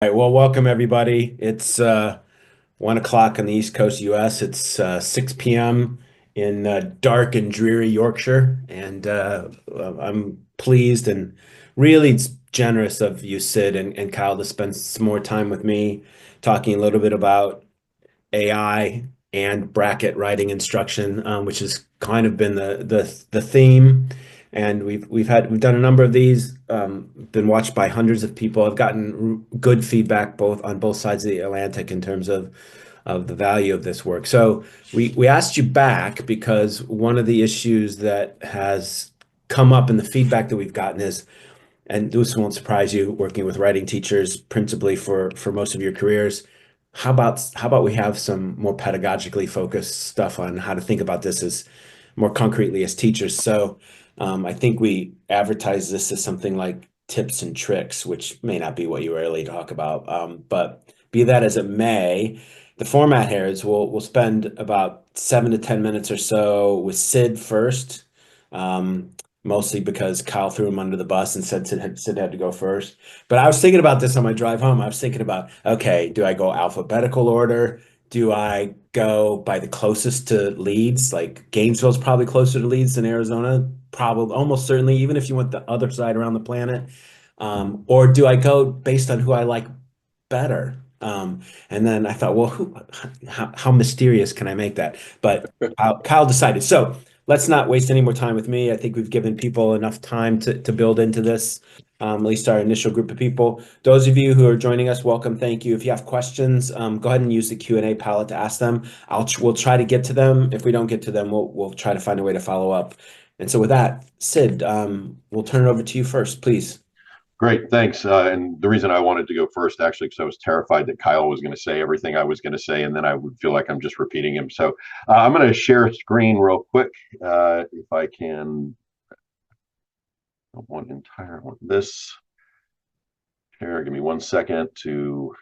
right, well, welcome everybody. It's 1 o'clock on the East Coast US. It's 6 p.m. in dark and dreary Yorkshire. And I'm pleased and really it's generous of you, Sid and Kyle, to spend some more time with me talking a little bit about AI and bracket writing instruction, which has kind of been the theme. And we've done a number of these, been watched by hundreds of people. I've gotten good feedback both on both sides of the Atlantic in terms of the value of this work. So we asked you back because one of the issues that has come up in the feedback that we've gotten is, and this won't surprise you, working with writing teachers principally for most of your careers. How about we have some more pedagogically focused stuff on how to think about this as more concretely as teachers? So I think we advertise this as something like tips and tricks, which may not be what you really talk about. But be that as it may, the format here is we'll spend about 7 to 10 minutes or so with Sid first. Um, Mostly because Kyle threw him under the bus and said Sid had to go first. But I was thinking about this on my drive home. I was thinking about, okay, do I go alphabetical order? Do I go by the closest to Leeds? Like Gainesville's probably closer to Leeds than Arizona, probably almost certainly, even if you went the other side around the planet. Or do I go based on who I like better? And then I thought, well, how mysterious can I make that? But Kyle decided. So let's not waste any more time with me. I think we've given people enough time to build into this, at least our initial group of people. Those of you who are joining us, welcome. Thank you. If you have questions, go ahead and use the Q&A palette to ask them. We'll try to get to them. If we don't get to them, we'll try to find a way to follow up. And so with that, Sid, we'll turn it over to you first, please. Great, thanks. And the reason I wanted to go first, actually, because I was terrified that Kyle was going to say everything I was going to say, and then I would feel like I'm just repeating him. So I'm going to share a screen real quick, if I can. One entire one. This share. Give me 1 second to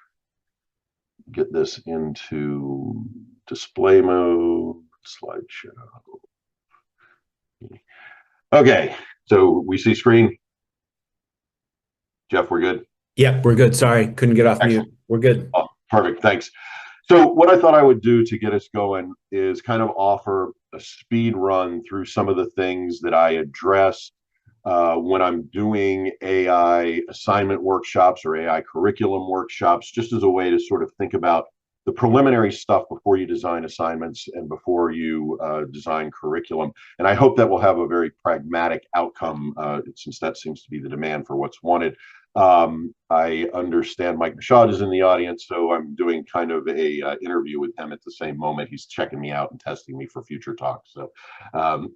get this into display mode. Slideshow. Okay, so we see screen. Jeff, we're good. Yep, we're good. Sorry, couldn't get off mute. Excellent. We're good. Oh, perfect. Thanks. So what I thought I would do to get us going is kind of offer a speed run through some of the things that I address when I'm doing AI assignment workshops or AI curriculum workshops, just as a way to sort of think about the preliminary stuff before you design assignments and before you design curriculum. And I hope that will have a very pragmatic outcome, since that seems to be the demand for what's wanted. I understand Mike Mashad is in the audience, so I'm doing kind of a interview with him at the same moment. He's checking me out and testing me for future talks. So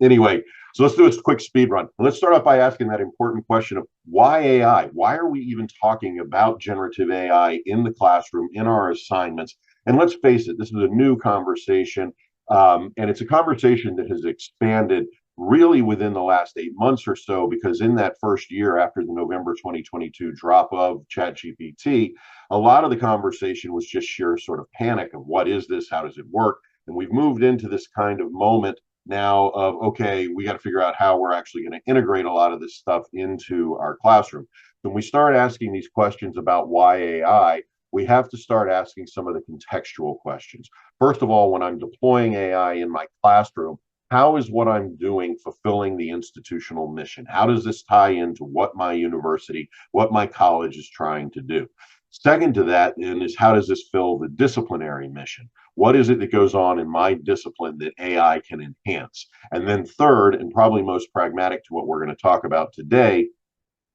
anyway, so let's do a quick speed run. And let's start off by asking that important question of why AI? Why are we even talking about generative AI in the classroom, in our assignments? And let's face it, this is a new conversation, and it's a conversation that has expanded really within the last 8 months or so, because in that first year after the November 2022 drop of ChatGPT, a lot of the conversation was just sheer sort of panic of what is this? How does it work? And we've moved into this kind of moment now of, okay, we got to figure out how we're actually going to integrate a lot of this stuff into our classroom. When we start asking these questions about why AI, we have to start asking some of the contextual questions. First of all, when I'm deploying AI in my classroom, how is what I'm doing fulfilling the institutional mission? How does this tie into what my university, what my college is trying to do? Second to that then is, how does this fill the disciplinary mission? What is it that goes on in my discipline that AI can enhance? And then third, and probably most pragmatic to what we're going to talk about today,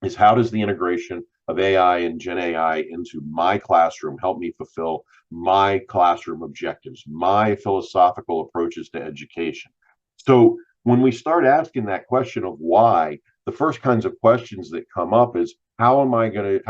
is how does the integration of AI and Gen AI into my classroom help me fulfill my classroom objectives, my philosophical approaches to education? So when we start asking that question of why, the first kinds of questions that come up is, how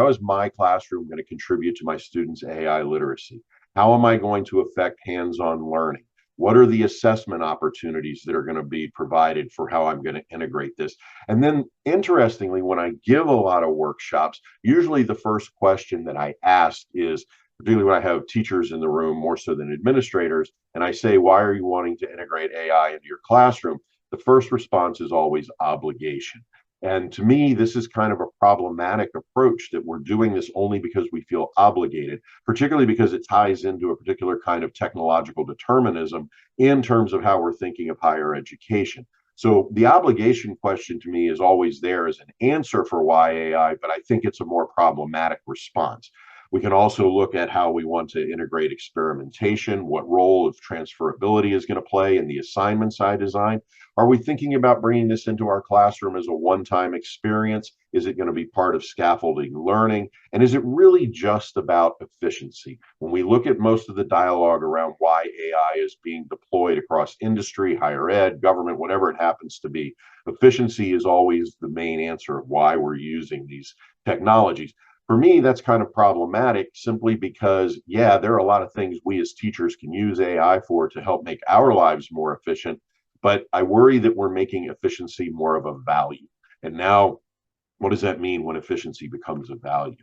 is my classroom going to contribute to my students' AI literacy? How am I going to affect hands-on learning? What are the assessment opportunities that are going to be provided for how I'm going to integrate this? And then interestingly, when I give a lot of workshops, usually the first question that I ask is, particularly when I have teachers in the room more so than administrators, and I say, why are you wanting to integrate AI into your classroom? The first response is always obligation. And to me, this is kind of a problematic approach that we're doing this only because we feel obligated, particularly because it ties into a particular kind of technological determinism in terms of how we're thinking of higher education. So the obligation question to me is always there as an answer for why AI, but I think it's a more problematic response. We can also look at how we want to integrate experimentation, what role of transferability is going to play in the assignments I design. Are we thinking about bringing this into our classroom as a one-time experience? Is it going to be part of scaffolding learning? And is it really just about efficiency? When we look at most of the dialogue around why AI is being deployed across industry, higher ed, government, whatever it happens to be, efficiency is always the main answer of why we're using these technologies. For me, that's kind of problematic simply because, yeah, there are a lot of things we as teachers can use AI for to help make our lives more efficient, but I worry that we're making efficiency more of a value. And now, what does that mean when efficiency becomes a value?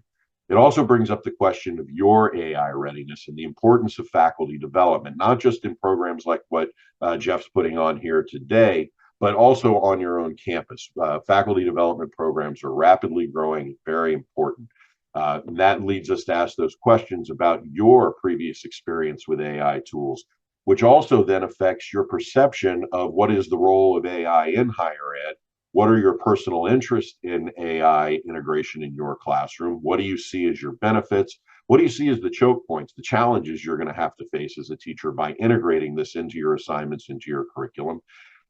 It also brings up the question of your AI readiness and the importance of faculty development, not just in programs like what Jeff's putting on here today, but also on your own campus. Faculty development programs are rapidly growing, very important. That leads us to ask those questions about your previous experience with AI tools, which also then affects your perception of what is the role of AI in higher ed. What are your personal interests in AI integration in your classroom? What do you see as your benefits? What do you see as the choke points, the challenges you're going to have to face as a teacher by integrating this into your assignments, into your curriculum?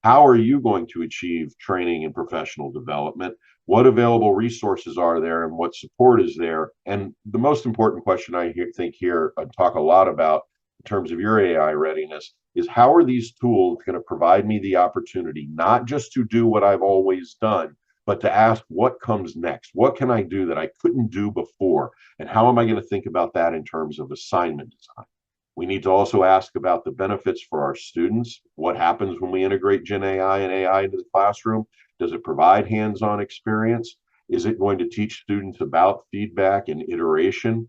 How are you going to achieve training and professional development? What available resources are there and what support is there? And the most important question think here, I talk a lot about in terms of your AI readiness, is how are these tools going to provide me the opportunity not just to do what I've always done, but to ask what comes next? What can I do that I couldn't do before? And how am I going to think about that in terms of assignment design? We need to also ask about the benefits for our students. What happens when we integrate Gen AI and AI into the classroom? Does it provide hands-on experience? Is it going to teach students about feedback and iteration?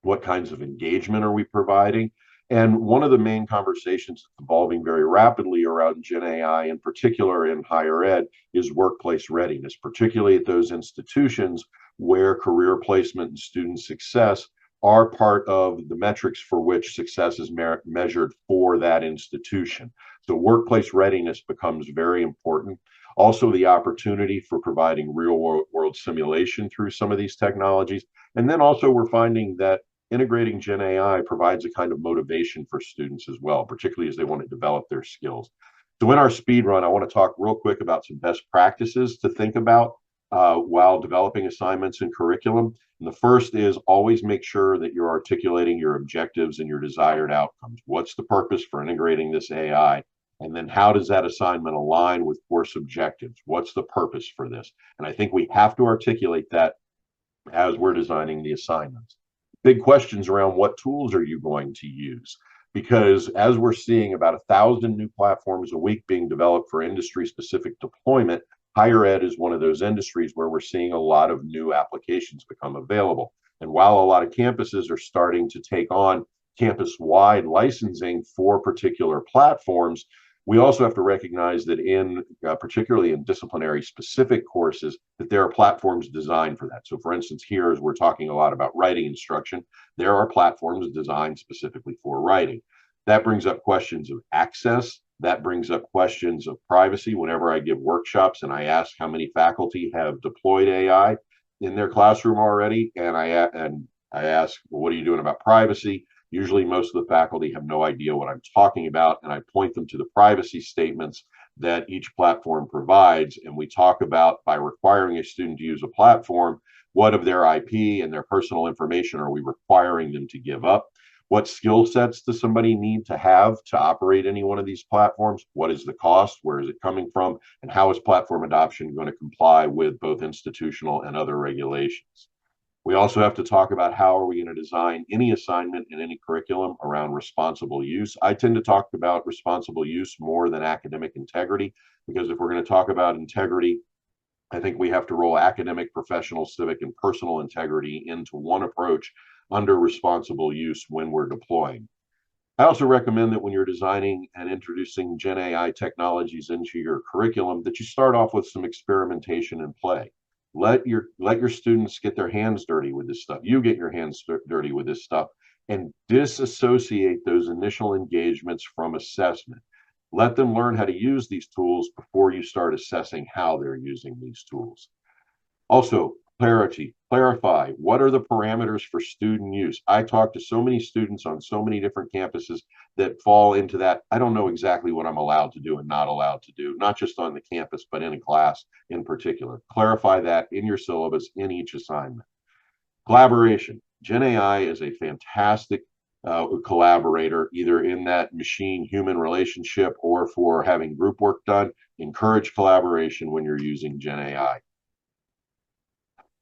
What kinds of engagement are we providing? And one of the main conversations that's evolving very rapidly around Gen AI, in particular in higher ed, is workplace readiness, particularly at those institutions where career placement and student success are part of the metrics for which success is measured for that institution. So workplace readiness becomes very important. Also, the opportunity for providing real world simulation through some of these technologies. And then also we're finding that integrating Gen AI provides a kind of motivation for students as well, particularly as they want to develop their skills. So in our speed run, I want to talk real quick about some best practices to think about while developing assignments and curriculum. And the first is always make sure that you're articulating your objectives and your desired outcomes. What's the purpose for integrating this AI? And then how does that assignment align with course objectives? What's the purpose for this? And I think we have to articulate that as we're designing the assignments. Big questions around what tools are you going to use? Because as we're seeing about 1,000 new platforms a week being developed for industry specific deployment, higher ed is one of those industries where we're seeing a lot of new applications become available. And while a lot of campuses are starting to take on campus-wide licensing for particular platforms, we also have to recognize that in particularly in disciplinary specific courses, that there are platforms designed for that. So for instance, here as we're talking a lot about writing instruction, there are platforms designed specifically for writing. That brings up questions of access. That brings up questions of privacy. Whenever I give workshops and I ask how many faculty have deployed AI in their classroom already, and I ask, well, what are you doing about privacy? Usually most of the faculty have no idea what I'm talking about, and I point them to the privacy statements that each platform provides. And we talk about, by requiring a student to use a platform, what of their IP and their personal information are we requiring them to give up? What skill sets does somebody need to have to operate any one of these platforms? What is the cost? Where is it coming from? And how is platform adoption going to comply with both institutional and other regulations? We also have to talk about how are we going to design any assignment in any curriculum around responsible use. I tend to talk about responsible use more than academic integrity, because if we're going to talk about integrity, I think we have to roll academic, professional, civic, and personal integrity into one approach under responsible use when we're deploying. I also recommend that when you're designing and introducing Gen AI technologies into your curriculum, that you start off with some experimentation and play. Let your students get their hands dirty with this stuff. You get your hands dirty with this stuff, and disassociate those initial engagements from assessment. Let them learn how to use these tools before you start assessing how they're using these tools. Also, clarify what are the parameters for student use. I talk to so many students on so many different campuses that fall into that. I don't know exactly what I'm allowed to do and not allowed to do, not just on the campus, but in a class in particular. Clarify that in your syllabus in each assignment. Collaboration. Gen AI is a fantastic collaborator, either in that machine human relationship or for having group work done. Encourage collaboration when you're using Gen AI.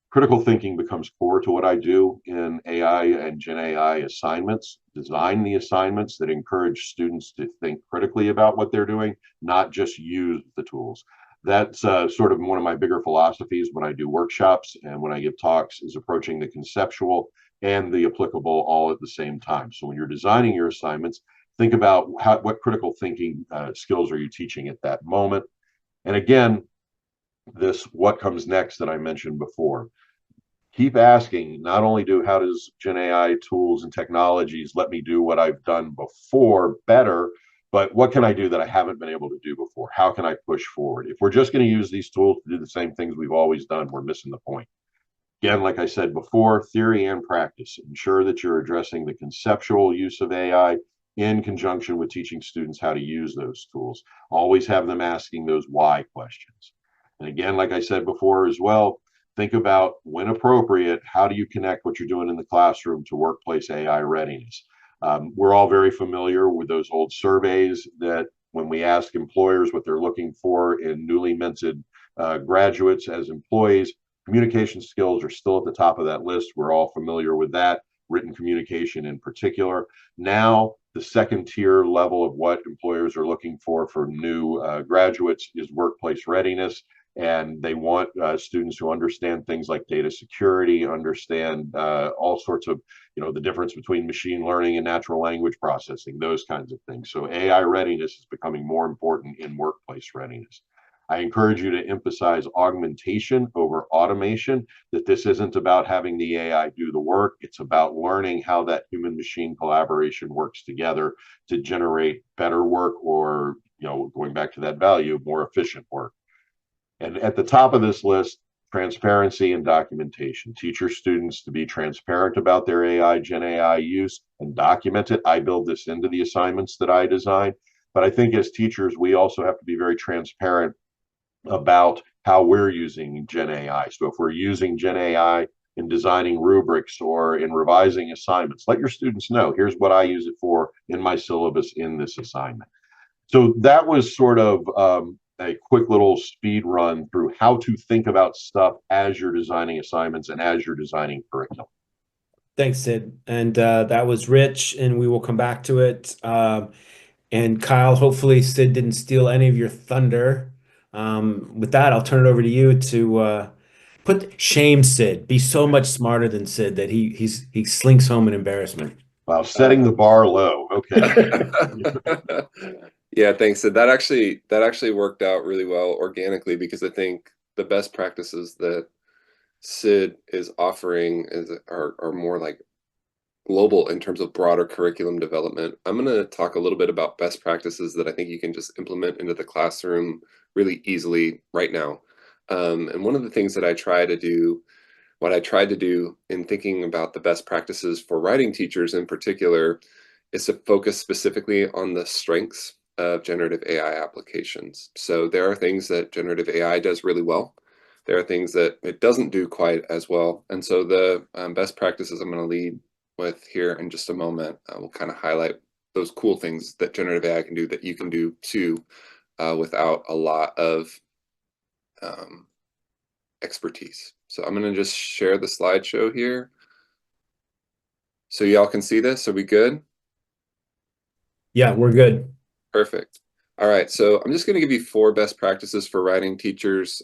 Critical thinking becomes core to what I do in AI and Gen AI assignments. Design the assignments that encourage students to think critically about what they're doing, not just use the tools. That's sort of one of my bigger philosophies when I do workshops and when I give talks, is approaching the conceptual and the applicable all at the same time. So when you're designing your assignments, think about what critical thinking skills are you teaching at that moment. And again, this what comes next that I mentioned before. Keep asking, not only do how does Gen AI tools and technologies let me do what I've done before better, but what can I do that I haven't been able to do before? How can I push forward? If we're just going to use these tools to do the same things we've always done, we're missing the point. Again, like I said before, theory and practice. Ensure that you're addressing the conceptual use of AI in conjunction with teaching students how to use those tools. Always have them asking those why questions. And again, like I said before as well, think about, when appropriate, how do you connect what you're doing in the classroom to workplace AI readiness? We're all very familiar with those old surveys that when we ask employers what they're looking for in newly minted graduates as employees, communication skills are still at the top of that list. We're all familiar with that, written communication in particular. Now, the second tier level of what employers are looking for new graduates is workplace readiness. And they want students who understand things like data security, understand all sorts of, the difference between machine learning and natural language processing, those kinds of things. So AI readiness is becoming more important in workplace readiness. I encourage you to emphasize augmentation over automation, that this isn't about having the AI do the work. It's about learning how that human machine collaboration works together to generate better work, or, going back to that value, more efficient work. And at the top of this list, transparency and documentation. Teach your students to be transparent about their AI, Gen AI use, and document it. I build this into the assignments that I design. But I think as teachers, we also have to be very transparent about how we're using Gen AI. So if we're using Gen AI in designing rubrics or in revising assignments, let your students know, here's what I use it for in my syllabus in this assignment. So that was sort of a quick little speed run through how to think about stuff as you're designing assignments and as you're designing curriculum. Thanks, Sid. And that was rich, and we will come back to it. And Kyle, hopefully Sid didn't steal any of your thunder. With that, I'll turn it over to you to put shame Sid. Be so much smarter than Sid that he slinks home in embarrassment. Wow, setting the bar low. Okay. Yeah, thanks. So that actually worked out really well organically, because I think the best practices that Sid is offering are more like global in terms of broader curriculum development. I'm going to talk a little bit about best practices that I think you can just implement into the classroom really easily right now. And one of the things that what I tried to do in thinking about the best practices for writing teachers in particular, is to focus specifically on the strengths of generative AI applications. So there are things that generative AI does really well. There are things that it doesn't do quite as well. And so the best practices I'm going to lead with here in just a moment will kind of highlight those cool things that generative AI can do that you can do too, without a lot of um, expertise. So I'm going to just share the slideshow here so y'all can see this. Are we good? Yeah, we're good. Perfect. All right, so I'm just going to give you 4 best practices for writing teachers.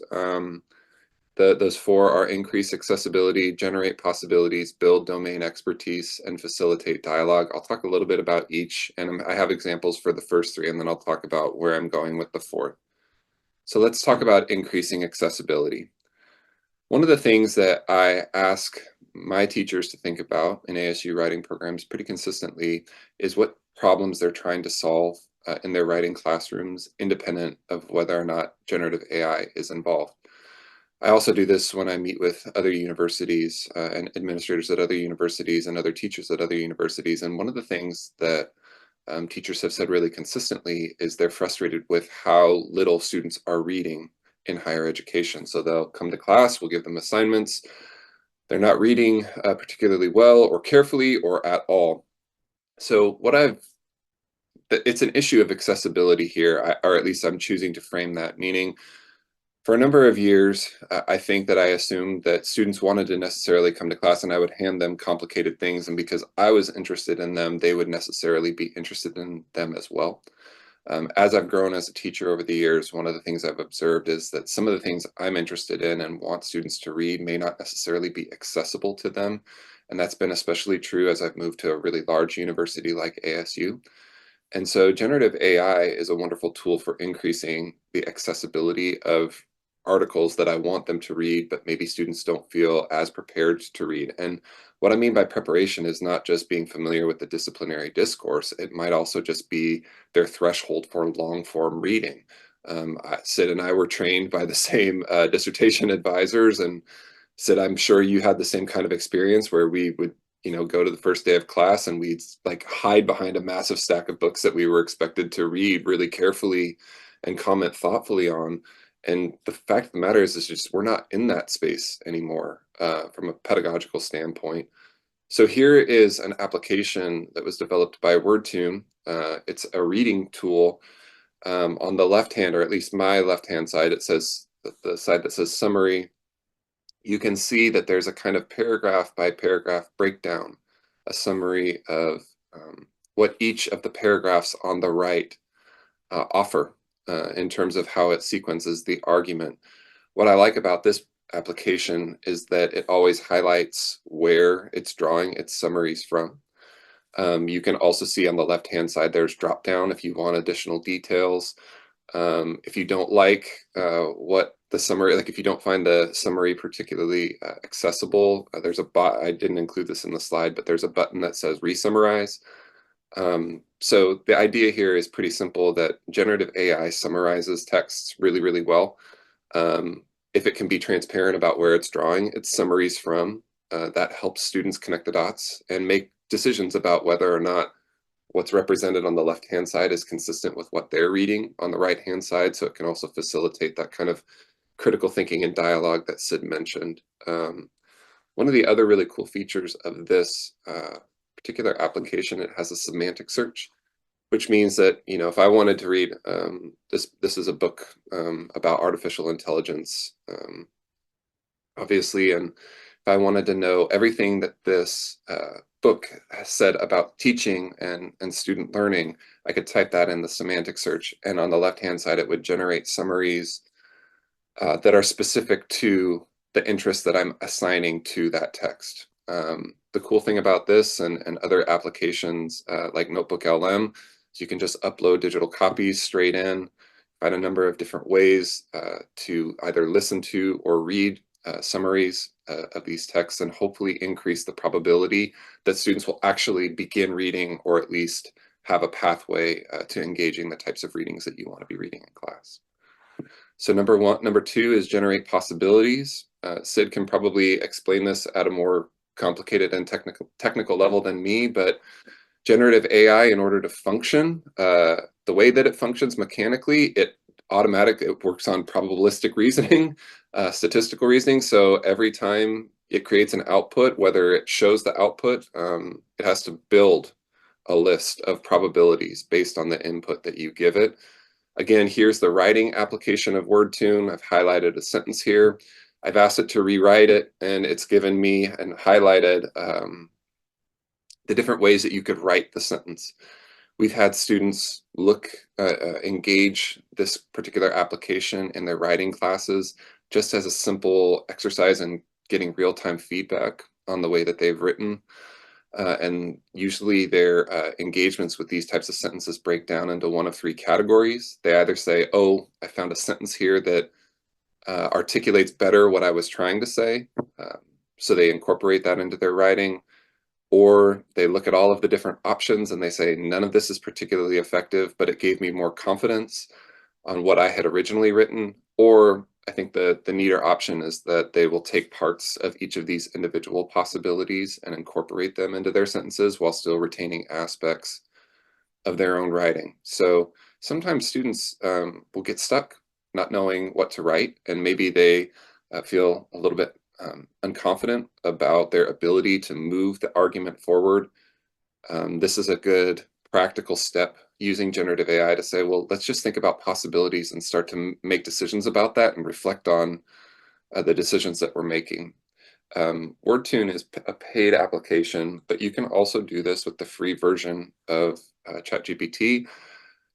Those four are increase accessibility, generate possibilities, build domain expertise, and facilitate dialogue. I'll talk a little bit about each, and I have examples for the first three, and then I'll talk about where I'm going with the fourth. So let's talk about increasing accessibility. One of the things that I ask my teachers to think about in ASU writing programs pretty consistently is what problems they're trying to solve in their writing classrooms, independent of whether or not generative AI is involved. I also do this when I meet with other universities and administrators at other universities and other teachers at other universities. And one of the things that teachers have said really consistently is they're frustrated with how little students are reading in higher education. So they'll come to class, we'll give them assignments. They're not reading particularly well or carefully or at all. So it's an issue of accessibility here, or at least I'm choosing to frame that, meaning for a number of years, I think that I assumed that students wanted to necessarily come to class and I would hand them complicated things. And because I was interested in them, they would necessarily be interested in them as well. As I've grown as a teacher over the years, one of the things I've observed is that some of the things I'm interested in and want students to read may not necessarily be accessible to them. And that's been especially true as I've moved to a really large university like ASU. And so generative AI is a wonderful tool for increasing the accessibility of articles that I want them to read, but maybe students don't feel as prepared to read. And what I mean by preparation is not just being familiar with the disciplinary discourse. It might also just be their threshold for long form reading. Sid and I were trained by the same dissertation advisors, and Sid, I'm sure you had the same kind of experience where we would go to the first day of class and we'd like hide behind a massive stack of books that we were expected to read really carefully and comment thoughtfully on. And the fact of the matter is just we're not in that space anymore from a pedagogical standpoint. So here is an application that was developed by WordTune. It's a reading tool. On the left hand, or at least my left hand side, it says the side that says summary. You can see that there's a kind of paragraph by paragraph breakdown, a summary of what each of the paragraphs on the right offer in terms of how it sequences the argument. What I like about this application is that it always highlights where it's drawing its summaries from. You can also see on the left-hand side, there's drop down if you want additional details. If you don't like what the summary, like if you don't find the summary particularly accessible, there's a I didn't include this in the slide, but there's a button that says resummarize. So the idea here is pretty simple, that generative AI summarizes texts really, really well. If it can be transparent about where it's drawing its summaries from, that helps students connect the dots and make decisions about whether or not what's represented on the left-hand side is consistent with what they're reading on the right-hand side. So it can also facilitate that kind of critical thinking and dialogue that Sid mentioned. One of the other really cool features of this particular application, it has a semantic search, which means that, if I wanted to read, this is a book about artificial intelligence, obviously, and if I wanted to know everything that this book has said about teaching and student learning, I could type that in the semantic search, and on the left-hand side, it would generate summaries that are specific to the interest that I'm assigning to that text. The cool thing about this and other applications like Notebook LM is you can just upload digital copies straight in, find a number of different ways to either listen to or read summaries of these texts, and hopefully increase the probability that students will actually begin reading, or at least have a pathway to engaging the types of readings that you want to be reading in class. So number two is generate possibilities. Sid can probably explain this at a more complicated and technical level than me, but generative AI, in order to function, the way that it functions mechanically, it works on probabilistic reasoning, statistical reasoning. So every time it creates an output, whether it shows the output, it has to build a list of probabilities based on the input that you give it. Again, here's the writing application of WordTune. I've highlighted a sentence here. I've asked it to rewrite it, and it's given me and highlighted the different ways that you could write the sentence. We've had students engage this particular application in their writing classes just as a simple exercise in getting real-time feedback on the way that they've written. And usually their engagements with these types of sentences break down into one of three categories. They either say, oh, I found a sentence here that articulates better what I was trying to say. So they incorporate that into their writing. Or they look at all of the different options and they say, none of this is particularly effective, but it gave me more confidence on what I had originally written. Or I think the neater option is that they will take parts of each of these individual possibilities and incorporate them into their sentences while still retaining aspects of their own writing. So sometimes students will get stuck not knowing what to write, and maybe they feel a little bit unconfident about their ability to move the argument forward. This is a good practical step using generative AI to say, well, let's just think about possibilities and start to make decisions about that and reflect on the decisions that we're making. WordTune is a paid application, but you can also do this with the free version of ChatGPT.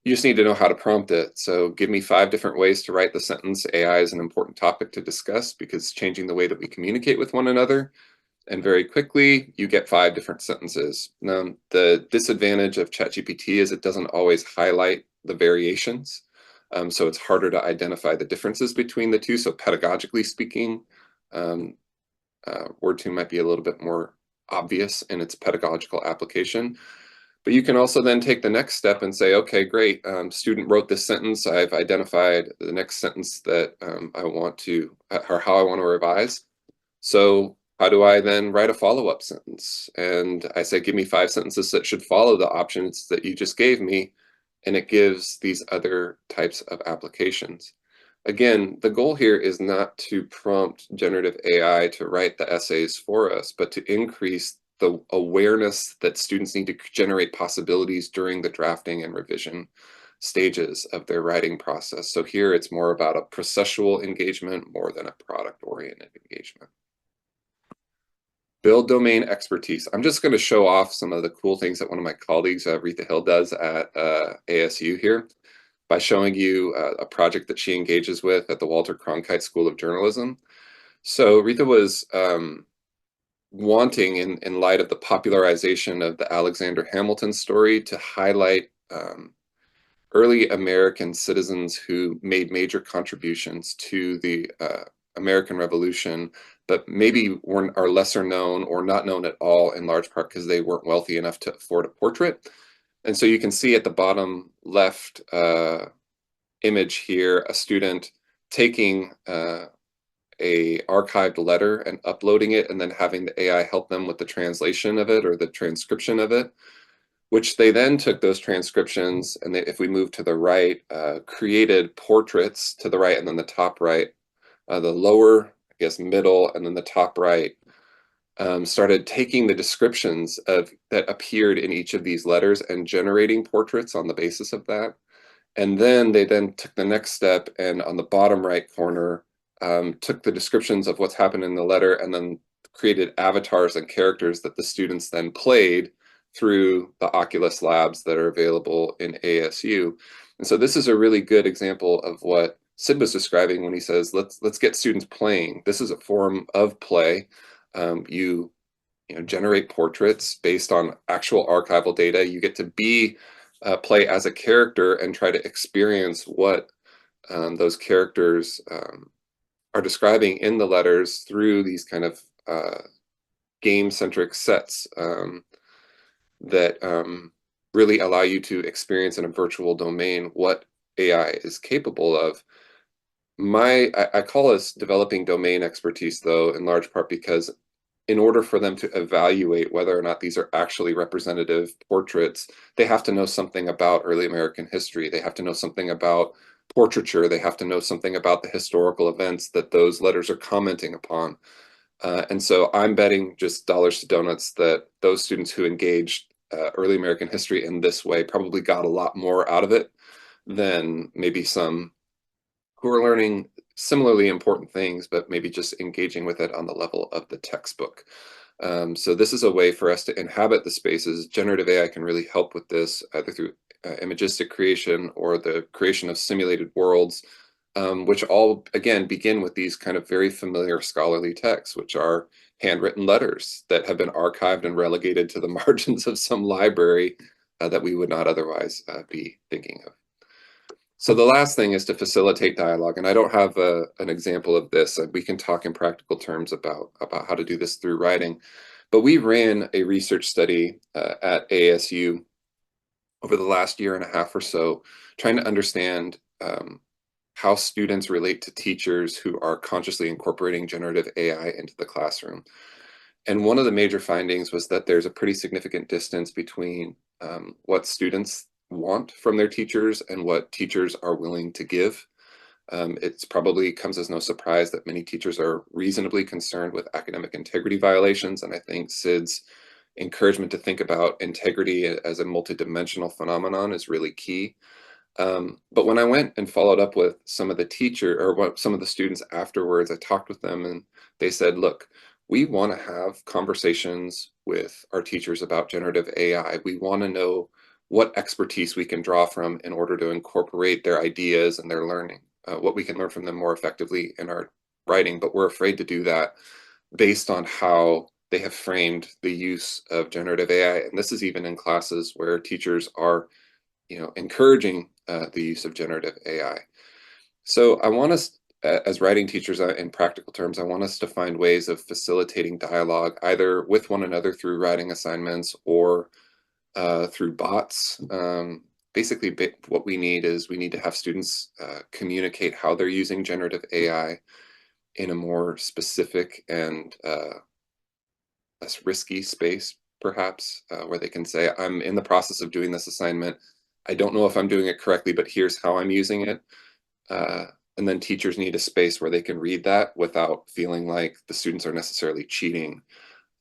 You just need to know how to prompt it. So give me 5 different ways to write the sentence. AI is an important topic to discuss because changing the way that we communicate with one another. And very quickly, you get 5 different sentences. Now, the disadvantage of ChatGPT is it doesn't always highlight the variations. So it's harder to identify the differences between the two. So pedagogically speaking, WordTune might be a little bit more obvious in its pedagogical application. But you can also then take the next step and say, okay, great, student wrote this sentence. I've identified the next sentence that I want to, or how I want to revise. So how do I then write a follow-up sentence? And I say, give me 5 sentences that should follow the options that you just gave me. And it gives these other types of applications. Again, the goal here is not to prompt generative AI to write the essays for us, but to increase the awareness that students need to generate possibilities during the drafting and revision stages of their writing process. So here it's more about a processual engagement more than a product-oriented engagement. Build domain expertise. I'm just going to show off some of the cool things that one of my colleagues, Retha Hill, does at ASU here by showing you a project that she engages with at the Walter Cronkite School of Journalism. So Retha was wanting, in light of the popularization of the Alexander Hamilton story, to highlight early American citizens who made major contributions to the American Revolution, but maybe are lesser known or not known at all, in large part because they weren't wealthy enough to afford a portrait. And so you can see at the bottom left image here, a student taking a archived letter and uploading it and then having the AI help them with the translation of it or the transcription of it, which they then took those transcriptions and they, if we move to the right, created portraits to the right and then the top right, the lower, I guess, middle, and then the top right, started taking the descriptions that appeared in each of these letters and generating portraits on the basis of that. And then they then took the next step and on the bottom right corner, took the descriptions of what's happened in the letter and then created avatars and characters that the students then played through the Oculus labs that are available in ASU. And so this is a really good example of what Sid was describing when he says, let's get students playing. This is a form of play. You generate portraits based on actual archival data. You get to play as a character and try to experience what those characters are describing in the letters through these kind of game-centric sets that really allow you to experience in a virtual domain what AI is capable of. I call this developing domain expertise, though, in large part because in order for them to evaluate whether or not these are actually representative portraits, they have to know something about early American history. They have to know something about portraiture. They have to know something about the historical events that those letters are commenting upon. And so I'm betting just dollars to donuts that those students who engaged early American history in this way probably got a lot more out of it than maybe some who are learning similarly important things, but maybe just engaging with it on the level of the textbook. So this is a way for us to inhabit the spaces. Generative AI can really help with this, either through imagistic creation or the creation of simulated worlds which all, again, begin with these kind of very familiar scholarly texts, which are handwritten letters that have been archived and relegated to the margins of some library that we would not otherwise be thinking of. So the last thing is to facilitate dialogue, and I don't have an example of this. We can talk in practical terms about how to do this through writing, but we ran a research study at ASU over the last year and a half or so, trying to understand how students relate to teachers who are consciously incorporating generative AI into the classroom. And one of the major findings was that there's a pretty significant distance between what students want from their teachers and what teachers are willing to give. It's probably comes as no surprise that many teachers are reasonably concerned with academic integrity violations. And I think Sid's encouragement to think about integrity as a multidimensional phenomenon is really key. But when I went and followed up with some of the some of the students afterwards, I talked with them and they said, look, we want to have conversations with our teachers about generative AI. We want to know what expertise we can draw from in order to incorporate their ideas and their learning, what we can learn from them more effectively in our writing. But we're afraid to do that based on how they have framed the use of generative AI. And this is even in classes where teachers are, encouraging the use of generative AI. So I want us, as writing teachers in practical terms, I want us to find ways of facilitating dialogue, either with one another through writing assignments or through bots. Basically, what we need to have students communicate how they're using generative AI in a more specific and less risky space, perhaps, where they can say, I'm in the process of doing this assignment. I don't know if I'm doing it correctly, but here's how I'm using it. And then teachers need a space where they can read that without feeling like the students are necessarily cheating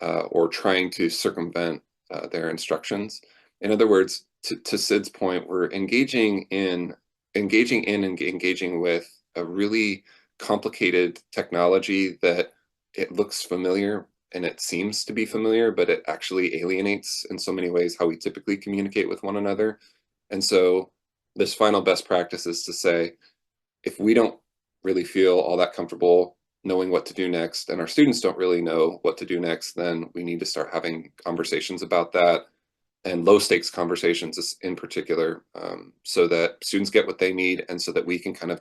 or trying to circumvent their instructions. In other words, to Sid's point, we're engaging and engaging with a really complicated technology that it looks familiar and it seems to be familiar, but it actually alienates in so many ways how we typically communicate with one another. And so this final best practice is to say, if we don't really feel all that comfortable knowing what to do next, and our students don't really know what to do next, then we need to start having conversations about that, and low stakes conversations in particular, so that students get what they need and so that we can kind of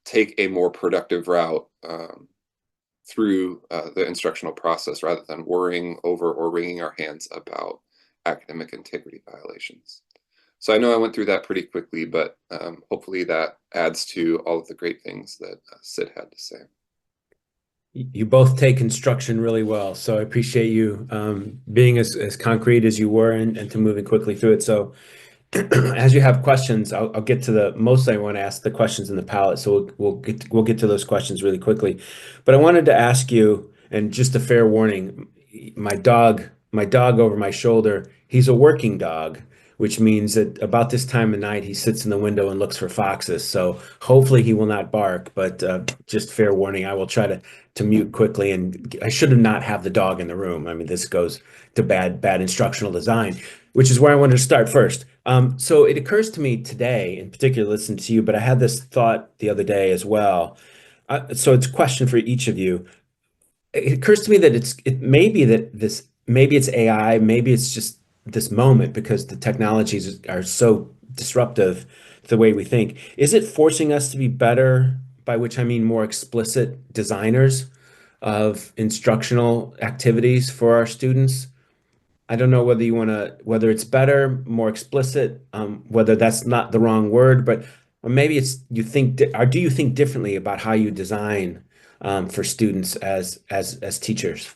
take a more productive route through the instructional process rather than worrying over or wringing our hands about academic integrity violations. So I know I went through that pretty quickly, but hopefully that adds to all of the great things that Sid had to say. You both take instruction really well, so I appreciate you being as concrete as you were and to moving quickly through it. So as you have questions, I'll get to mostly I want to ask the questions in the palette, so we'll get to those questions really quickly. But I wanted to ask you, and just a fair warning, my dog over my shoulder, he's a working dog, which means that about this time of night he sits in the window and looks for foxes. So hopefully he will not bark, but just fair warning, I will try to mute quickly, and I should not have the dog in the room. I mean, this goes to bad instructional design, which is where I wanted to start first. So it occurs to me today, in particular, listening to you, but I had this thought the other day as well. So it's a question for each of you. It occurs to me that maybe it's AI, maybe it's just this moment because the technologies are so disruptive to the way we think. Is it forcing us to be better, by which I mean more explicit designers of instructional activities for our students? I don't know whether it's better, more explicit, whether that's not the wrong word, but or maybe it's or do you think differently about how you design for students as teachers?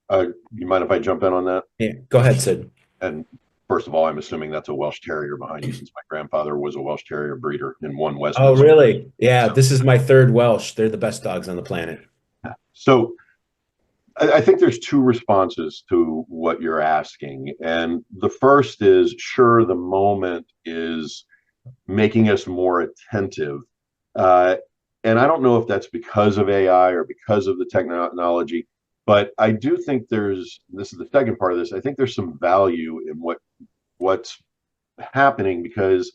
Uh, you mind if I jump in on that? Yeah, go ahead, Sid. And first of all, I'm assuming that's a Welsh Terrier behind you, since my grandfather was a Welsh Terrier breeder in one Oh, Westminster. really? Yeah, this is my third Welsh. They're the best dogs on the planet. So I think there's two responses to what you're asking. And the first is, sure, the moment is making us more attentive. Uh, and I don't know if that's because of AI or because of the technology, but I do think this is the second part of this. I think there's some value in what's happening, because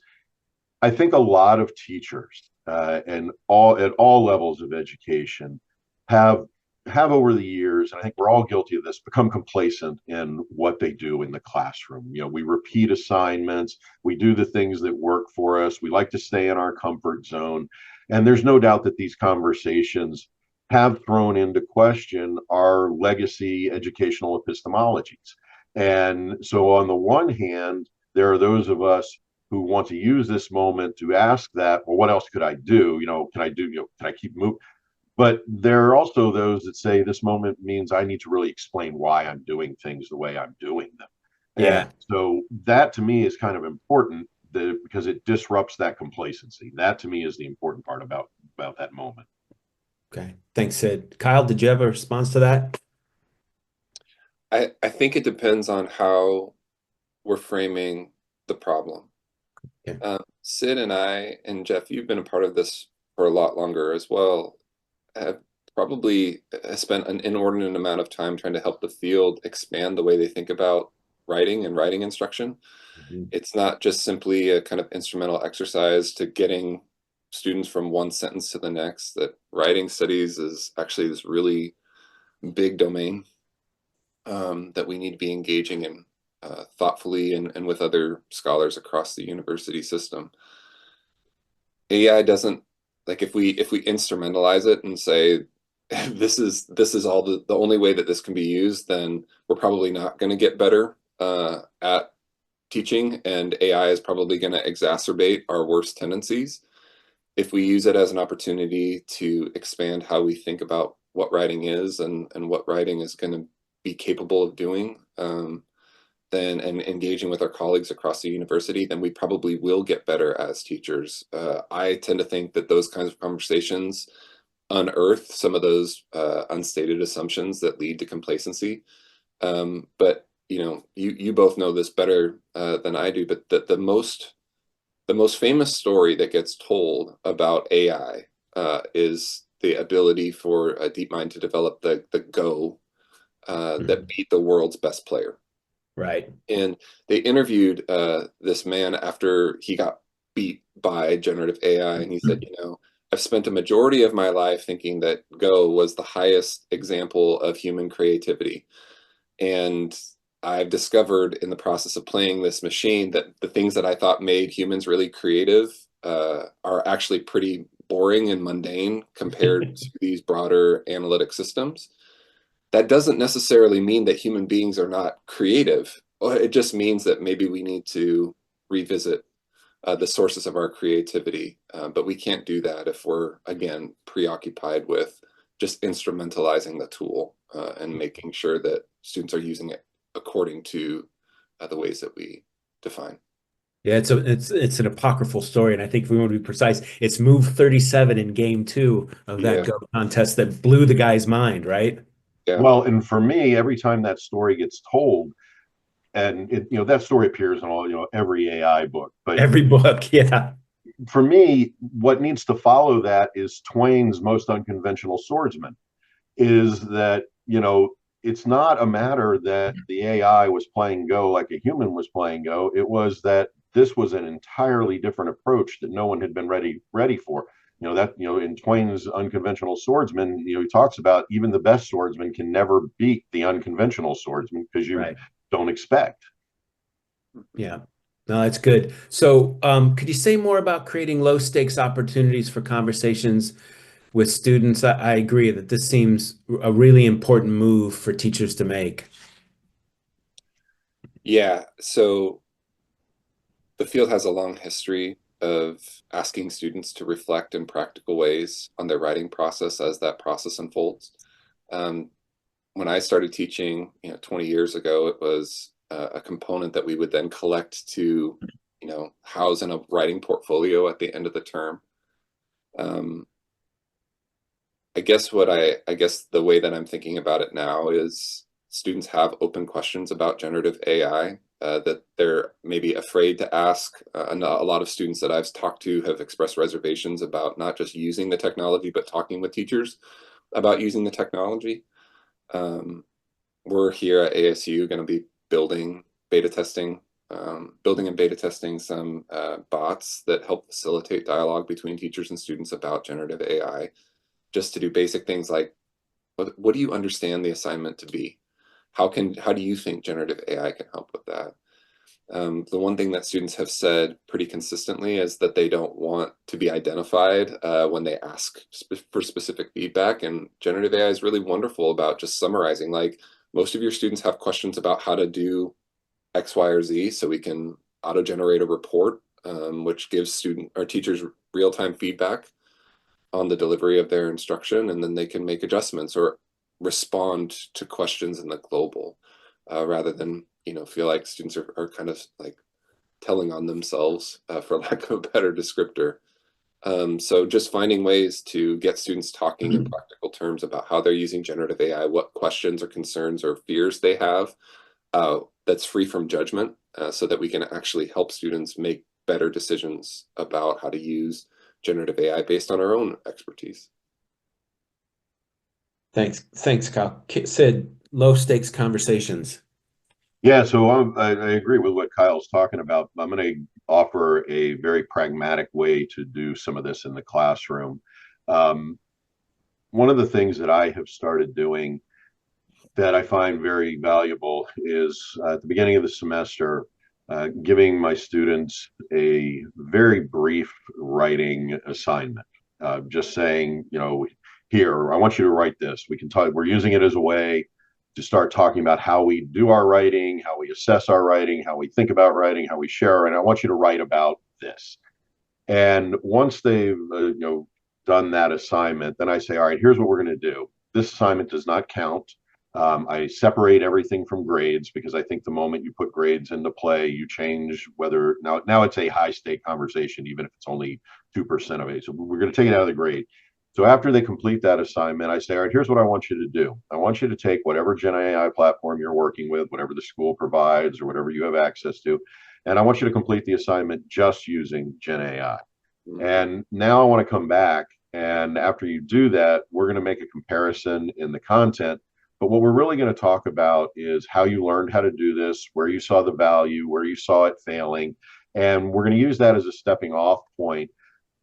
I think a lot of teachers and all at all levels of education have have over the years, and I think we're all guilty of this, become complacent in what they do in the classroom. You know, we repeat assignments, we do the things that work for us, we like to stay in our comfort zone. And there's no doubt that these conversations have thrown into question our legacy educational epistemologies. And so, on the one hand, there are those of us who want to use this moment to ask that, well, what else could I do? You know, can I do, you know, can I keep moving? But there are also those that say this moment means I need to really explain why I'm doing things the way I'm doing them. And Yeah. so that to me is kind of important because it disrupts that complacency. That to me is the important part about that moment. Okay. Thanks, Sid. Kyle, did you have a response to that? I think it depends on how we're framing the problem. Yeah. Sid and I, and Jeff, you've been a part of this for a lot longer as well, have probably spent an inordinate amount of time trying to help the field expand the way they think about writing and writing instruction. Mhm. It's not just simply a kind of instrumental exercise to getting students from one sentence to the next, that writing studies is actually this really big domain that we need to be engaging in thoughtfully and with other scholars across the university system. AI doesn't, like, if we instrumentalize it and say this is all the only way that this can be used, then we're probably not going to get better at teaching, and AI is probably going to exacerbate our worst tendencies. If we use it as an opportunity to expand how we think about what writing is and what writing is going to be capable of doing, then and engaging with our colleagues across the university, then we probably will get better as teachers. I tend to think that those kinds of conversations unearth some of those unstated assumptions that lead to complacency. But you know, you both know this better than I do. But the most famous story that gets told about AI is the ability for a DeepMind to develop the Go that Mhm. beat the world's best player. Right. And they interviewed this man after he got beat by generative AI, and he said, you know, I've spent a majority of my life thinking that Go was the highest example of human creativity. And I've discovered in the process of playing this machine that the things that I thought made humans really creative are actually pretty boring and mundane compared to these broader analytic systems. That doesn't necessarily mean that human beings are not creative. It just means that maybe we need to revisit the sources of our creativity. But we can't do that if we're, again, preoccupied with just instrumentalizing the tool and making sure that students are using it according to the ways that we define. Yeah, it's an apocryphal story, and I think if we want to be precise, it's move 37 in game two of that Yeah, Go contest that blew the guy's mind, right? yeah, Well, and for me, every time that story gets told, and it, you know, that story appears in all, you know, every AI book, but Every book, yeah. for me, what needs to follow that is Twain's most unconventional swordsman. Is that, you know, it's not a matter that the AI was playing Go like a human was playing Go. It was that this was an entirely different approach that no one had been ready for. You know, that, you know, in Twain's unconventional swordsman, you know, he talks about even the best swordsman can never beat the unconventional swordsman because you Right. don't expect. Yeah. No, that's good. So, could you say more about creating low stakes opportunities for conversations with students? I agree that this seems a really important move for teachers to make. yeah. So the field has a long history of asking students to reflect in practical ways on their writing process as that process unfolds. Um, when I started teaching, 20 years ago, it was a component that we would then collect to, house in a writing portfolio at the end of the term. Um, I guess the way that I'm thinking about it now is students have open questions about generative AI that they're maybe afraid to ask. And a lot of students that I've talked to have expressed reservations about not just using the technology, but talking with teachers about using the technology. Um, we're here at ASU going to be building beta testing building and beta testing some bots that help facilitate dialogue between teachers and students about generative AI, just to do basic things like, what do you understand the assignment to be? How do you think generative AI can help with that? The one thing that students have said pretty consistently is that they don't want to be identified when they ask for specific feedback. And generative AI is really wonderful about just summarizing. Like, most of your students have questions about how to do X, Y, or Z, so we can auto-generate a report, which gives student or teachers real-time feedback on the delivery of their instruction, and then they can make adjustments or respond to questions in the global, rather than feel like students are kind of like telling on themselves, for lack of a better descriptor. So just finding ways to get students talking in practical terms about how they're using generative AI, what questions or concerns or fears they have, that's free from judgment, so that we can actually help students make better decisions about how to use generative AI based on our own expertise. Thanks, Kyle. Sid, low stakes conversations. Yeah, so I agree with what Kyle's talking about. I'm going to offer a very pragmatic way to do some of this in the classroom. Um, One of the things that I have started doing that I find very valuable is at the beginning of the semester, giving my students a very brief writing assignment. Just saying, here, I want you to write this. We can talk, we're using it as a way to start talking about how we do our writing, how we assess our writing, how we think about writing, how we share, and I want you to write about this. And once they've done that assignment, then I say, all right, here's what we're going to do. This assignment does not count. I separate everything from grades because I think the moment you put grades into play, you change whether now it's a high stake conversation, even if it's only 2% of it. So we're going to take it out of the grade. So after they complete that assignment, I say, all right, here's what I want you to do. I want you to take whatever Gen AI platform you're working with, whatever the school provides or whatever you have access to, and I want you to complete the assignment just using Gen AI. And now I want to come back. And after you do that, we're going to make a comparison in the content. But what we're really going to talk about is how you learned how to do this, where you saw the value, where you saw it failing. And we're going to use that as a stepping off point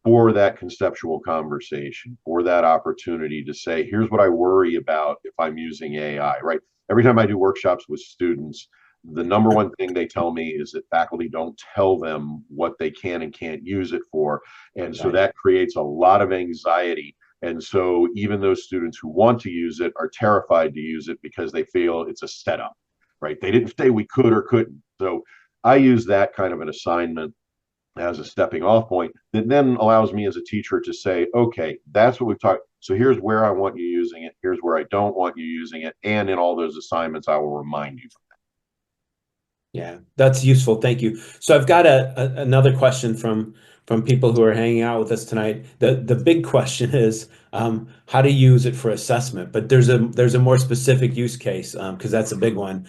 for that conceptual conversation, for that opportunity to say, here's what I worry about if I'm using AI, right? Every time I do workshops with students, the number one thing they tell me is that faculty don't tell them what they can and can't use it for. And so that creates a lot of anxiety. And so even those students who want to use it are terrified to use it because they feel it's a setup, right? They didn't say we could or couldn't. So I use that kind of an assignment as a stepping off point that then allows me as a teacher to say, okay, that's what we've talked. So here's where I want you using it. Here's where I don't want you using it. And in all those assignments, I will remind you. Yeah, that's useful. Thank you. So I've got another question from people who are hanging out with us tonight. The big question is how to use it for assessment, but there's a more specific use case because that's a big one.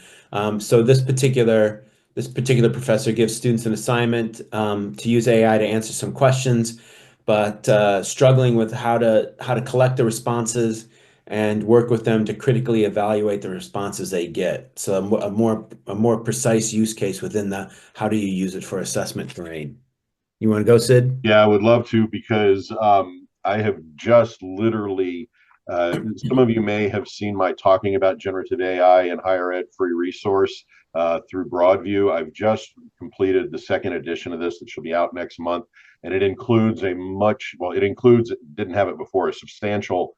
So this particular professor gives students an assignment to use AI to answer some questions, but struggling with how to collect the responses and work with them to critically evaluate the responses they get. So a more precise use case within the how do you use it for assessment terrain. You want to go, Sid? Yeah, I would love to because I have just literally, some of you may have seen my talking about generative AI and higher ed free resource through Broadview. I've just completed the second edition of this that should be out next month. And it includes didn't have it before, a substantial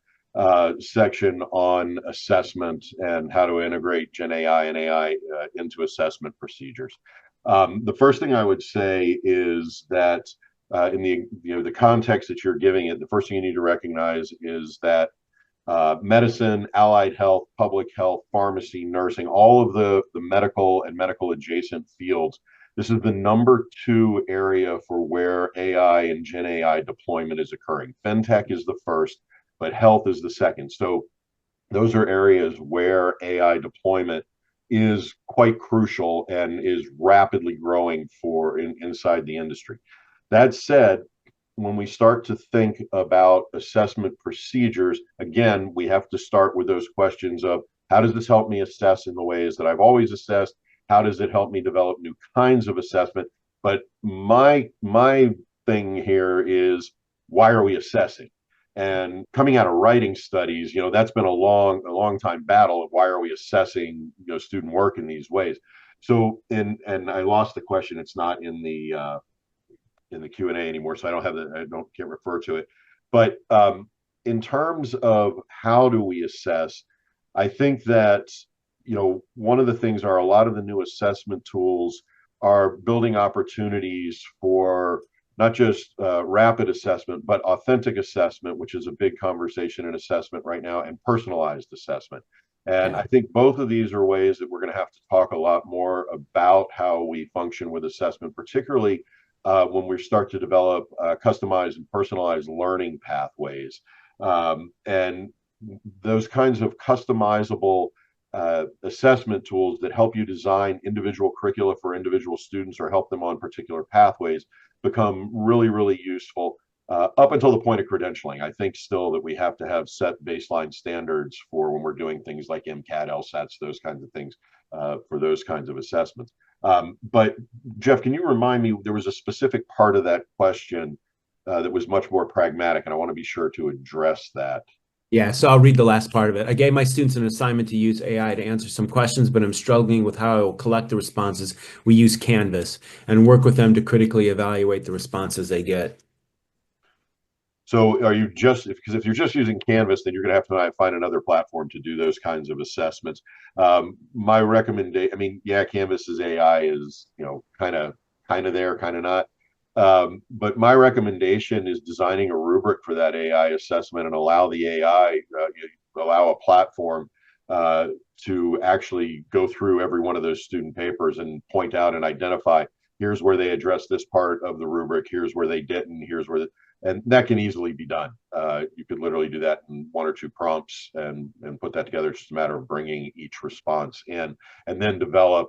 section on assessment and how to integrate Gen AI and AI into assessment procedures. The first thing I would say is that in the context that you're giving it, the first thing you need to recognize is that medicine, allied health, public health, pharmacy, nursing, all of the medical and medical adjacent fields. This is the number 2 area for where AI and Gen AI deployment is occurring. FinTech is the first, but health is the second. So those are areas where AI deployment is quite crucial and is rapidly growing inside the industry. That said, when we start to think about assessment procedures, again, we have to start with those questions of how does this help me assess in the ways that I've always assessed? How does it help me develop new kinds of assessment? But my thing here is, why are we assessing? And coming out of writing studies, that's been a long time battle of why are we assessing, student work in these ways. So, and I lost the question. It's not in the Q&A anymore, so can't refer to it. But in terms of how do we assess, I think that one of the things are a lot of the new assessment tools are building opportunities for not just rapid assessment, but authentic assessment, which is a big conversation in assessment right now, and personalized assessment. And I think both of these are ways that we're going to have to talk a lot more about how we function with assessment, particularly when we start to develop customized and personalized learning pathways. And those kinds of customizable assessment tools that help you design individual curricula for individual students or help them on particular pathways become really, really useful up until the point of credentialing. I think still that we have to have set baseline standards for when we're doing things like MCAT, LSATs, those kinds of things for those kinds of assessments. But Jeff, can you remind me, there was a specific part of that question that was much more pragmatic, and I want to be sure to address that. Yeah, so I'll read the last part of it. I gave my students an assignment to use AI to answer some questions, but I'm struggling with how I will collect the responses. We use Canvas and work with them to critically evaluate the responses they get. So are you because if you're just using Canvas, then you're going to have to find another platform to do those kinds of assessments. My recommendation, I mean, yeah, Canvas's AI is, kind of there, kind of not. But my recommendation is designing a rubric for that AI assessment and allow the AI, allow a platform to actually go through every one of those student papers and point out and identify, here's where they address this part of the rubric, here's where they didn't, and that can easily be done. You could literally do that in 1 or 2 prompts and put that together. It's just a matter of bringing each response in and then develop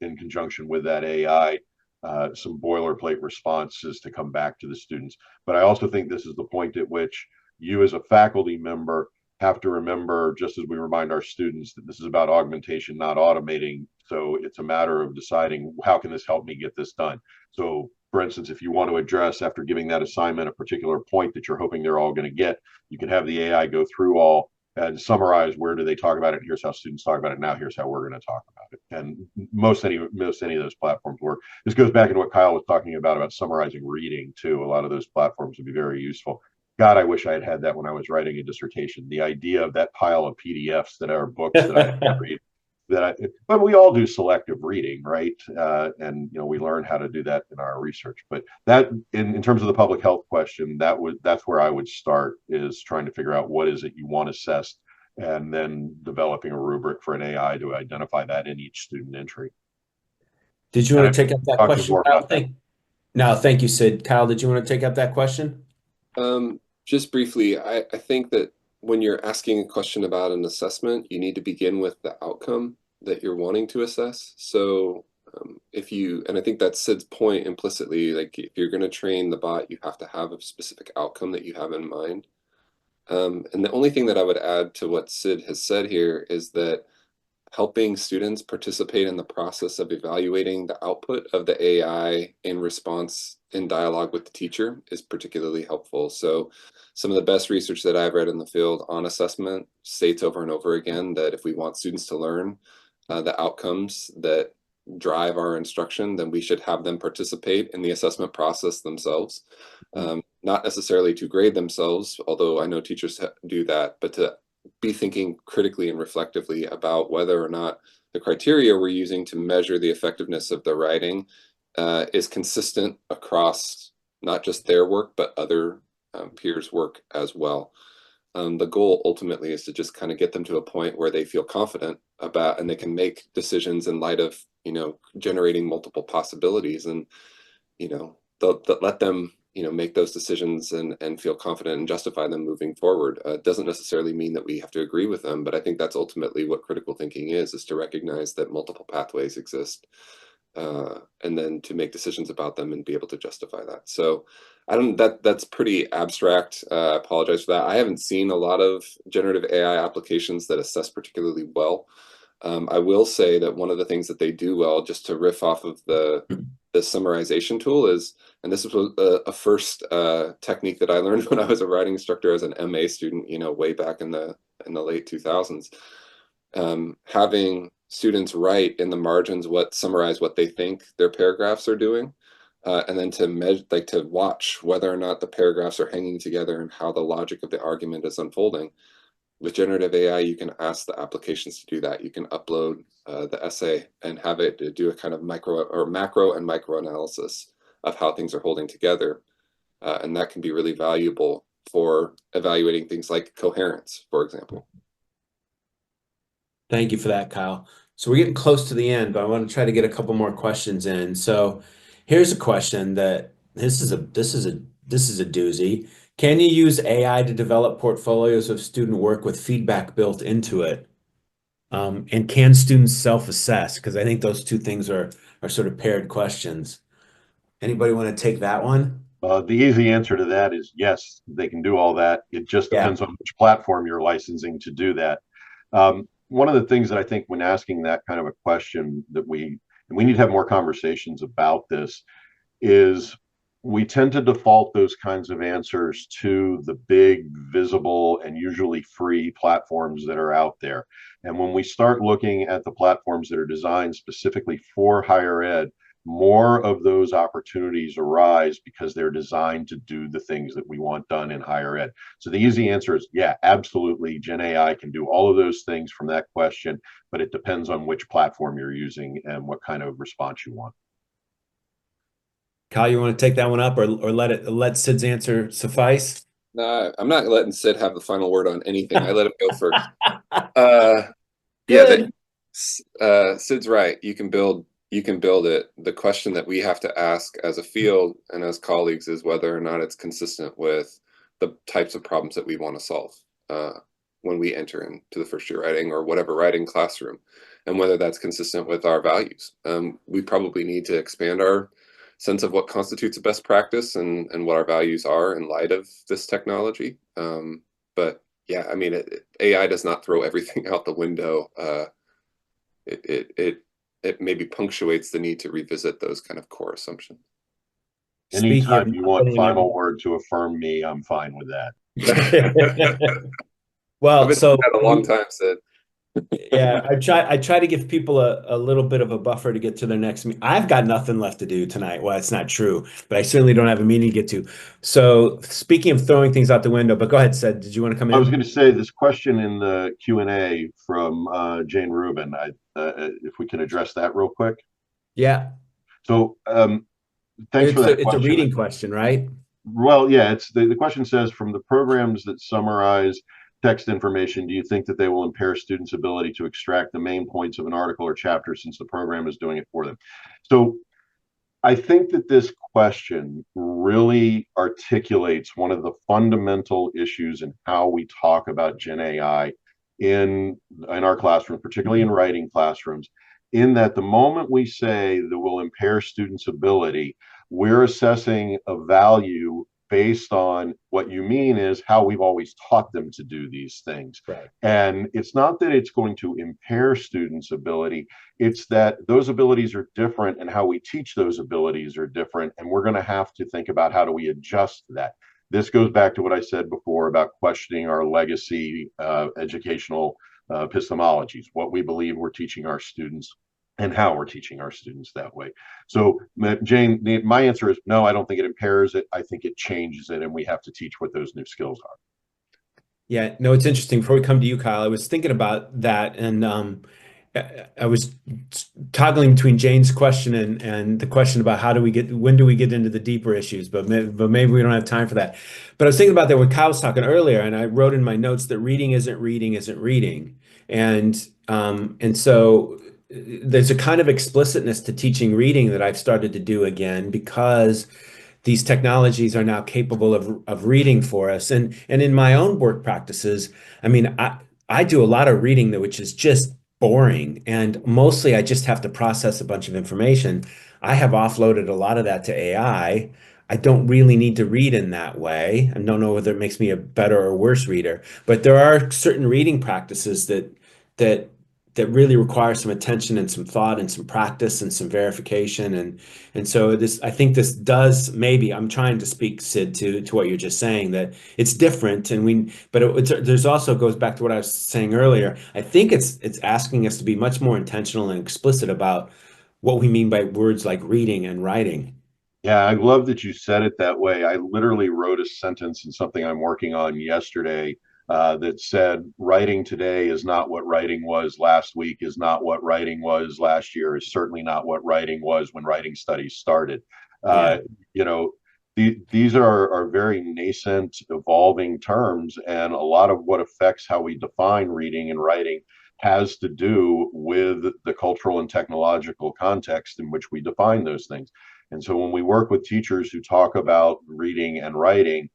in conjunction with that AI some boilerplate responses to come back to the students. But I also think this is the point at which you as a faculty member have to remember, just as we remind our students, that this is about augmentation, not automating. So it's a matter of deciding, how can this help me get this done? So for instance, if you want to address, after giving that assignment, a particular point that you're hoping they're all going to get, you can have the AI go through all and summarize, where do they talk about it? Here's how students talk about it. Now here's how we're going to talk about it. And most any of those platforms work. This goes back into what Kyle was talking about summarizing reading too. A lot of those platforms would be very useful. God, I wish I had had that when I was writing a dissertation. The idea of that pile of PDFs that are books that I read, but we all do selective reading, right? And we learn how to do that in our research. But that, in terms of the public health question, that's where I would start, is trying to figure out what is it you want assessed, and then developing a rubric for an AI to identify that in each student entry. Did you want to take up that question, Kyle? No, thank you, Sid. Kyle, did you want to take up that question? Just briefly, I think that when you're asking a question about an assessment, you need to begin with the outcome that you're wanting to assess. So and I think that's Sid's point implicitly, like if you're going to train the bot, you have to have a specific outcome that you have in mind. And the only thing that I would add to what Sid has said here is that helping students participate in the process of evaluating the output of the AI in response in dialogue with the teacher is particularly helpful. So some of the best research that I've read in the field on assessment states over and over again that if we want students to learn the outcomes that drive our instruction, then we should have them participate in the assessment process themselves. Not necessarily to grade themselves, although I know teachers do that, but to be thinking critically and reflectively about whether or not the criteria we're using to measure the effectiveness of the writing is consistent across not just their work, but other peers' work as well. The goal ultimately is to just kind of get them to a point where they feel confident about, and they can make decisions in light of, generating multiple possibilities, and, they'll let them, make those decisions and feel confident and justify them moving forward. It doesn't necessarily mean that we have to agree with them, but I think that's ultimately what critical thinking is to recognize that multiple pathways exist, and then to make decisions about them and be able to justify that. So that's pretty abstract. I apologize for that. I haven't seen a lot of generative AI applications that assess particularly well. I will say that one of the things that they do well, just to riff off of the summarization tool, is, and this was a first technique that I learned when I was a writing instructor as an MA student, way back in the late 2000s. Having students write in the margins summarize what they think their paragraphs are doing, and then to watch whether or not the paragraphs are hanging together and how the logic of the argument is unfolding. With generative AI, you can ask the applications to do that. You can upload the essay and have it do a kind of macro and micro analysis of how things are holding together. And that can be really valuable for evaluating things like coherence, for example. Thank you for that, Kyle. So we're getting close to the end, but I want to try to get a couple more questions in. So here's a question that this is a doozy. Can you use AI to develop portfolios of student work with feedback built into it? And can students self-assess? Because I think those two things are sort of paired questions. Anybody want to take that one? The easy answer to that is yes, they can do all that. It just Yeah. depends on which platform you're licensing to do that. One of the things that I think when asking that kind of a question that we need to have more conversations about this is we tend to default those kinds of answers to the big, visible, and usually free platforms that are out there. And when we start looking at the platforms that are designed specifically for higher ed, more of those opportunities arise because they're designed to do the things that we want done in higher ed. So the easy answer is, yeah, absolutely. Gen AI can do all of those things from that question, but it depends on which platform you're using and what kind of response you want. Kyle, you want to take that one up, or let Sid's answer suffice? No, I'm not letting Sid have the final word on anything. I let him go first. Good. Yeah, Sid's right. You can build it. The question that we have to ask as a field and as colleagues is whether or not it's consistent with the types of problems that we want to solve when we enter into the first year writing or whatever writing classroom, and whether that's consistent with our values. We probably need to expand our sense of what constitutes a best practice and what our values are in light of this technology. But yeah, I mean, AI does not throw everything out the window. It maybe punctuates the need to revisit those kind of core assumptions. Speaking of Anytime you not want putting final word to affirm me, I'm fine with that. I've Well, been so doing that a long time, Sid. yeah, I try to give people a little bit of a buffer to get to their next meeting. I've got nothing left to do tonight. Well, it's not true, but I certainly don't have a meeting to get to. So speaking of throwing things out the window, but go ahead, Sid. Did you want to come I was in? going to say this question in the Q&A from Jane Rubin. If we can address that real quick. Yeah. So thanks for that It's a question. reading question, right? Well, yeah, it's the question says, from the programs that summarize text information, do you think that they will impair students' ability to extract the main points of an article or chapter since the program is doing it for them? So I think that this question really articulates one of the fundamental issues in how we talk about Gen AI in our classroom, particularly in writing classrooms, in that the moment we say that will impair students' ability, we're assessing a value based on what you mean is how we've always taught them to do these things. Right. And it's not that it's going to impair students' ability, it's that those abilities are different and how we teach those abilities are different. And we're going to have to think about how do we adjust that. This goes back to what I said before about questioning our legacy educational epistemologies, what we believe we're teaching our students and how we're teaching our students that way. So, Jane, my answer is no, I don't think it impairs it. I think it changes it, and we have to teach what those new skills are. Yeah, no, it's interesting. Before we come to you, Kyle, I was thinking about that, and I was toggling between Jane's question and the question about when do we get into the deeper issues, but maybe we don't have time for that. But I was thinking about that when Kyle was talking earlier, and I wrote in my notes that reading isn't reading, and so there's a kind of explicitness to teaching reading that I've started to do again because these technologies are now capable of reading for us. And in my own work practices, I mean, I do a lot of reading which is just boring. And mostly I just have to process a bunch of information. I have offloaded a lot of that to AI. I don't really need to read in that way. I don't know whether it makes me a better or worse reader, but there are certain reading practices that that really require some attention and some thought and some practice and some verification. And so this, I think this does, maybe I'm trying to speak, Sid, to what you're just saying, that it's different. But there's also goes back to what I was saying earlier. I think it's asking us to be much more intentional and explicit about what we mean by words like reading and writing. Yeah, I love that you said it that way. I literally wrote a sentence in something I'm working on yesterday that said, writing today is not what writing was last week, is not what writing was last year, is certainly not what writing was when writing studies started. Yeah. Uh, you know, these are very nascent, evolving terms, and a lot of what affects how we define reading and writing has to do with the cultural and technological context in which we define those things. And so when we work with teachers who talk about reading and writing,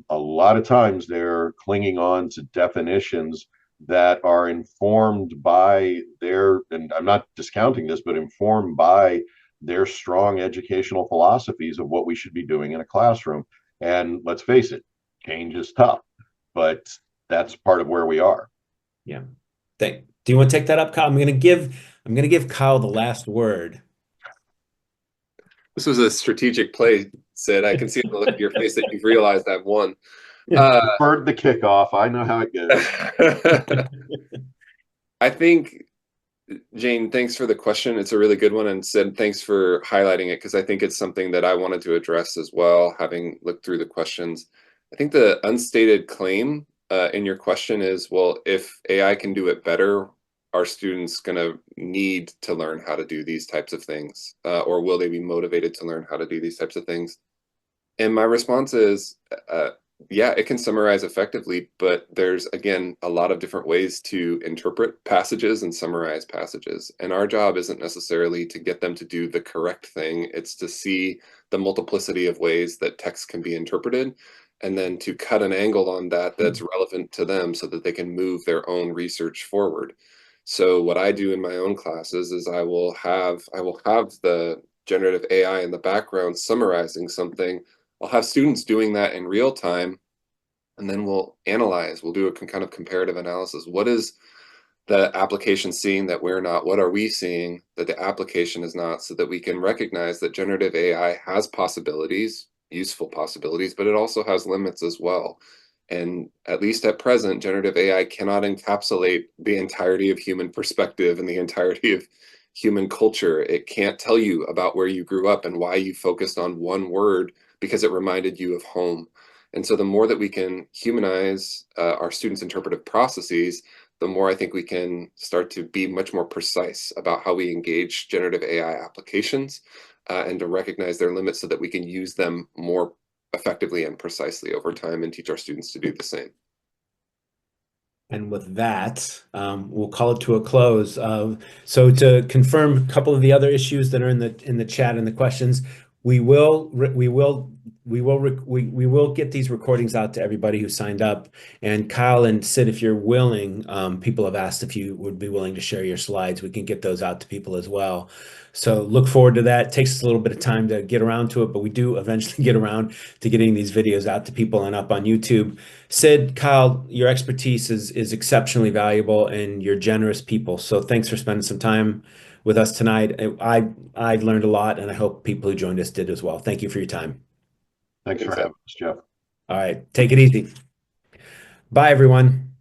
a lot of times they're clinging on to definitions that are informed by their, and I'm not discounting this, but informed by their strong educational philosophies of what we should be doing in a classroom. And let's face it, change is tough, but that's part of where we are. Yeah. Do you want to take that up, Kyle? I'm gonna give Kyle the last word. This was a strategic play, Sid. I can see in the look of your face that you've realized I've won. Deferred the kickoff. I know how it goes. I think, Jane, thanks for the question. It's a really good one. And Sid, thanks for highlighting it because I think it's something that I wanted to address as well, having looked through the questions. I think the unstated claim in your question is, well, if AI can do it better, are students going to need to learn how to do these types of things? Or will they be motivated to learn how to do these types of things? And my response is, yeah, it can summarize effectively, but there's, again, a lot of different ways to interpret passages and summarize passages. And our job isn't necessarily to get them to do the correct thing. It's to see the multiplicity of ways that text can be interpreted, and then to cut an angle on that that's relevant to them so that they can move their own research forward. So what I do in my own classes is I will have the generative AI in the background summarizing something. I'll have students doing that in real time, and then we'll analyze. We'll do a kind of comparative analysis. What is the application seeing that we're not? What are we seeing that the application is not? So that we can recognize that generative AI has possibilities, useful possibilities, but it also has limits as well. And at least at present, generative AI cannot encapsulate the entirety of human perspective and the entirety of human culture. It can't tell you about where you grew up and why you focused on one word because it reminded you of home. And so the more that we can humanize our students' interpretive processes, the more I think we can start to be much more precise about how we engage generative AI applications and to recognize their limits so that we can use them more effectively and precisely over time and teach our students to do the same. And with that, we'll call it to a close. So to confirm a couple of the other issues that are in the chat and the questions, we will get these recordings out to everybody who signed up. And Kyle and Sid, if you're willing, people have asked if you would be willing to share your slides. We can get those out to people as well. So look forward to that. It takes us a little bit of time to get around to it, but we do eventually get around to getting these videos out to people and up on YouTube. Sid, Kyle, your expertise is exceptionally valuable and you're generous people. So thanks for spending some time with us tonight. I've learned a lot and I hope people who joined us did as well. Thank you for your time. Thanks for having us, Jeff. All right, take it easy. Bye, everyone.